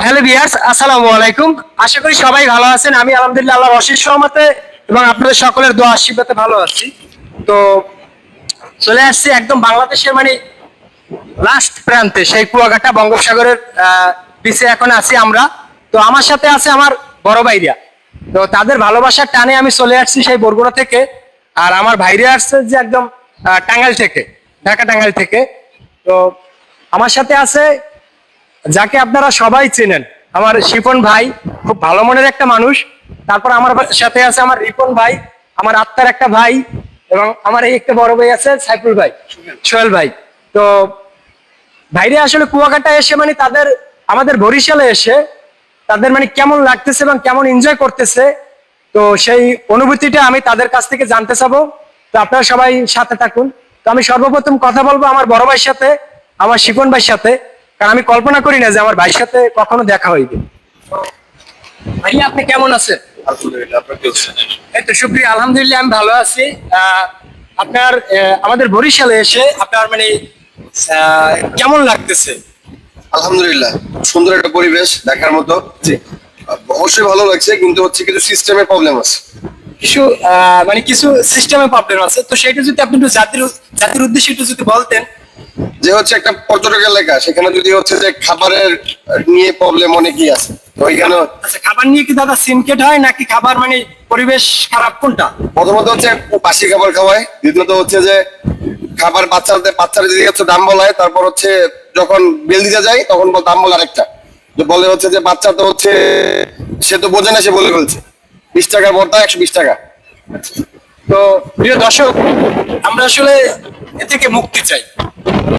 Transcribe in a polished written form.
Hello viewers, আসসালামু আলাইকুম। আশা করি সবাই ভালো আছেন। আমি আলহামদুলিল্লাহ আল্লাহর অশেষ রহমতে এবং আপনাদের সকলের দোয়া আশীর্বাদে ভালো আছি। তো চলে আসছি একদম বাংলাদেশের মানে লাস্ট প্রান্তে, সেই কুয়াকাটা বঙ্গোপসাগরের বিচে এখন আছি আমরা। তো আমার সাথে আছে আমার বড় ভাইরা। তো তাদের ভালোবাসার টানে আমি চলে আসছি সেই বরগুনা থেকে। আর আমার ভাইরা আসছে যে একদম টাঙ্গাইল থেকে, ঢাকা টাঙ্গাইল থেকে। তো আমার সাথে আছে যাকে আপনারা সবাই চেনেন, আমার শিপন ভাই, খুব ভালো মনের একটা মানুষ। তারপর আমার সাথে আছে আমার রিপন ভাই, আমার আত্মার একটা ভাই, এবং আমার এই একটা বড় ভাই আছে সাইফুল ভাই, সোহেল ভাই। তো ভাইরে আসলে কুয়াকাটা এসে মানে তাদের, আমাদের বরিশালে এসে তাদের মানে কেমন লাগতেছে এবং কেমন এনজয় করতেছে, তো সেই অনুভূতিটা আমি তাদের কাছ থেকে জানতে চাবো। তো আপনারা সবাই সাথে থাকুন। তো আমি সর্বপ্রথম কথা বলবো আমার বড় ভাইয়ের সাথে, আমার শিপন ভাইয়ের সাথে, কারণ আমি কল্পনা করি না যে আমার ভাইয়ের সাথে কখনো দেখা হইবে। ভাইয়া, আপনি কেমন আছেন? আলহামদুলিল্লাহ, আপনার কি অবস্থা? এই তো শুক্রিয়া, আলহামদুলিল্লাহ আমি ভালো আছি। আপনার আমাদের বরিশালে এসে আপনার মানে কেমন লাগতেছে? আলহামদুলিল্লাহ, সুন্দর একটা পরিবেশ দেখার মতো। জি। অবশ্যই ভালো লাগছে, কিন্তু হচ্ছে কিছু সিস্টেমের প্রবলেম আছে। কিছু মানে কিছু সিস্টেমে প্রবলেম আছে, তো সেটা যদি আপনি একটু জাতির উদ্দেশ্যে একটু যদি বলতেন। যে হচ্ছে একটা পর্যটক এলাকা, সেখানে যদি হচ্ছে যে খাবারের নিয়ে প্রবলেম অনেকই আছে। তো ওইখানে আচ্ছা, খাবার নিয়ে কি দাদা সিনকেট হয় নাকি খাবার মানে পরিবেশ খারাপ, কোনটা? প্রথমত হচ্ছে বাসি খাবার খাওয়ায়, দ্বিতীয়ত হচ্ছে যে খাবার বাচ্চারা যদি হচ্ছে দাম বলায়, তারপর হচ্ছে যখন বিল দিতে যায় তখন দাম বলে আরেকটা। যে বলে হচ্ছে যে বাচ্চা তো হচ্ছে, সে তো বোঝে না, সে বলে ফেলছে 20 টাকা ভর্তা 120 টাকা। তো প্রিয় দর্শক, আমরা আসলে এ থেকে মুক্তি চাই।